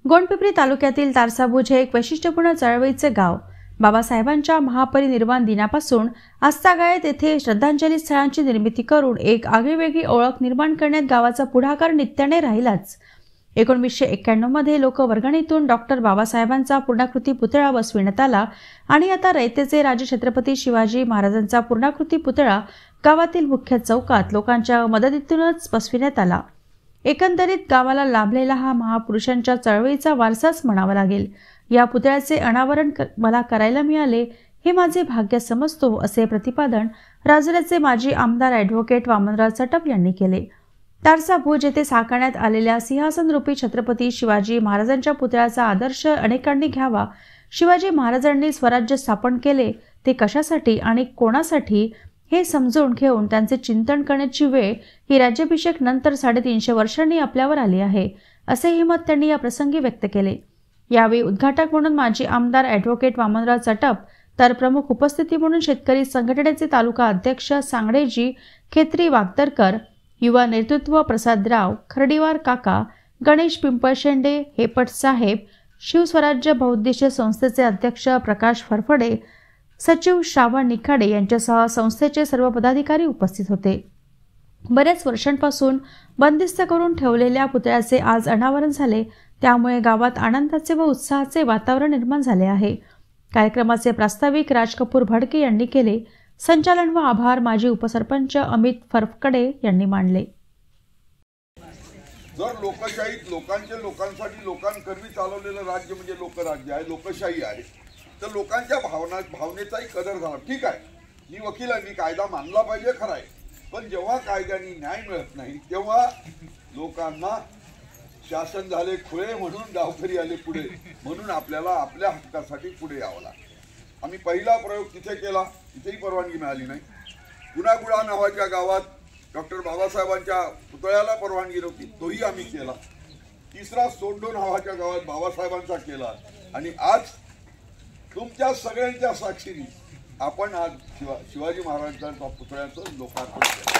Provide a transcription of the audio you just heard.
गोंडपिंपरी तालुक्यातील तारसाबुज हे एक वैशिष्ट्यपूर्ण चळवळीचे गाव. बाबासाहेबांच्या महापरिनिर्वाण दिनापासून आजतागायत येथे श्रद्धांजली स्थळांची निर्मिती करून एक आगळीवेगळी ओळख निर्माण करण्यात गावाचा पुढाकार नित्याने राहिलाच. 1991 मध्ये लोकवर्गणीतून डॉक्टर बाबासाहेबांचा पूर्णाकृती पुतळा बसविण्यात आला आणि आता रयतेचे राजे छत्रपती शिवाजी महाराजांचा पूर्णाकृती पुतळा गावातील मुख्य चौकात लोकांच्या मदतीतूनच बसविण्यात आला. एकंदरीत गावाला लाभलेला हा महापुरुषांच्या चळवळीचा वारसाच म्हणावा लागेल. या पुतळ्याचे अनावरण मला करायला मिळाले हे माझे भाग्य समजतो, असे प्रतिपादन राजुऱ्याचे माजी आमदार ॲडव्होकेट वामनराव चटप यांनी केले. तारसाबुज येथे साकारण्यात आलेल्या सिंहासनरूपी छत्रपती शिवाजी महाराजांच्या पुतळ्याचा आदर्श अनेकांनी घ्यावा. शिवाजी महाराजांनी स्वराज्य स्थापन केले ते कशासाठी आणि कोणासाठी हे समजून घेऊन त्यांचे चिंतन करण्याची वेळ ही राज्याभिषेक नंतर 350 वर्षांनी आपल्यावर आली आहे, असेही मत त्यांनी या प्रसंगी व्यक्त केले. यावेळी उद्घाटक म्हणून माजी आमदार ॲडव्होकेट वामनराव चटप, तर प्रमुख उपस्थिती म्हणून शेतकरी संघटनेचे तालुका अध्यक्ष सांगडेजी खेत्री वागदरकर, युवा नेतृत्व प्रसादराव खर्डीवार काका, गणेश पिंपळशेंडे, हेपट साहेब, शिवस्वराज्य बहुउद्देशीय संस्थेचे अध्यक्ष प्रकाश फरफडे, सचिव श्रावण निखाडे यांच्यासह संस्थेचे सर्व पदाधिकारी उपस्थित होते. बऱ्याच वर्षांपासून बंदिस्त करून ठेवलेल्या पुतळ्याचे आज अनावरण झाले, त्यामुळे गावात आनंदाचे व उत्साहाचे वातावरण निर्माण झाले आहे. कार्यक्रमाचे प्रास्ताविक राज कपूर भडके यांनी केले. संचालन व आभार माजी उपसरपंच अमित फरफकडे यांनी मानले. जर लोकशाहीत लोकांसाठी लोकांकरवी चालवलेलं राज्य म्हणजे लोकराज्य आहे, लोकशाही आहे, तर लोकांच्या भावनेचाही कदर झाला. ठीक आहे, मी वकील आहे, मी कायदा मानला पाहिजे, खरं आहे, पण जेव्हा कायद्याने न्याय मिळत नाही तेव्हा लोकांना शासन झाले खुळे म्हणून गावकरी आले पुढे, म्हणून आपल्याला आपल्या हक्कासाठी पुढे यावं लागतं. आम्ही पहिला प्रयोग तिथे केला, तिथेही परवानगी मिळाली नाही. गुणागुळा नावाच्या गावात डॉक्टर बाबासाहेबांच्या पुतळ्याला परवानगी नव्हती, तोही आम्ही केला. तिसरा सोंडो नावाच्या गावात बाबासाहेबांचा केला आणि आज तुमच्या सगळ्यांच्या साक्षीने आपण आज शिवाजी महाराजांच्या पुतळ्याचं लोकार्पण केलं.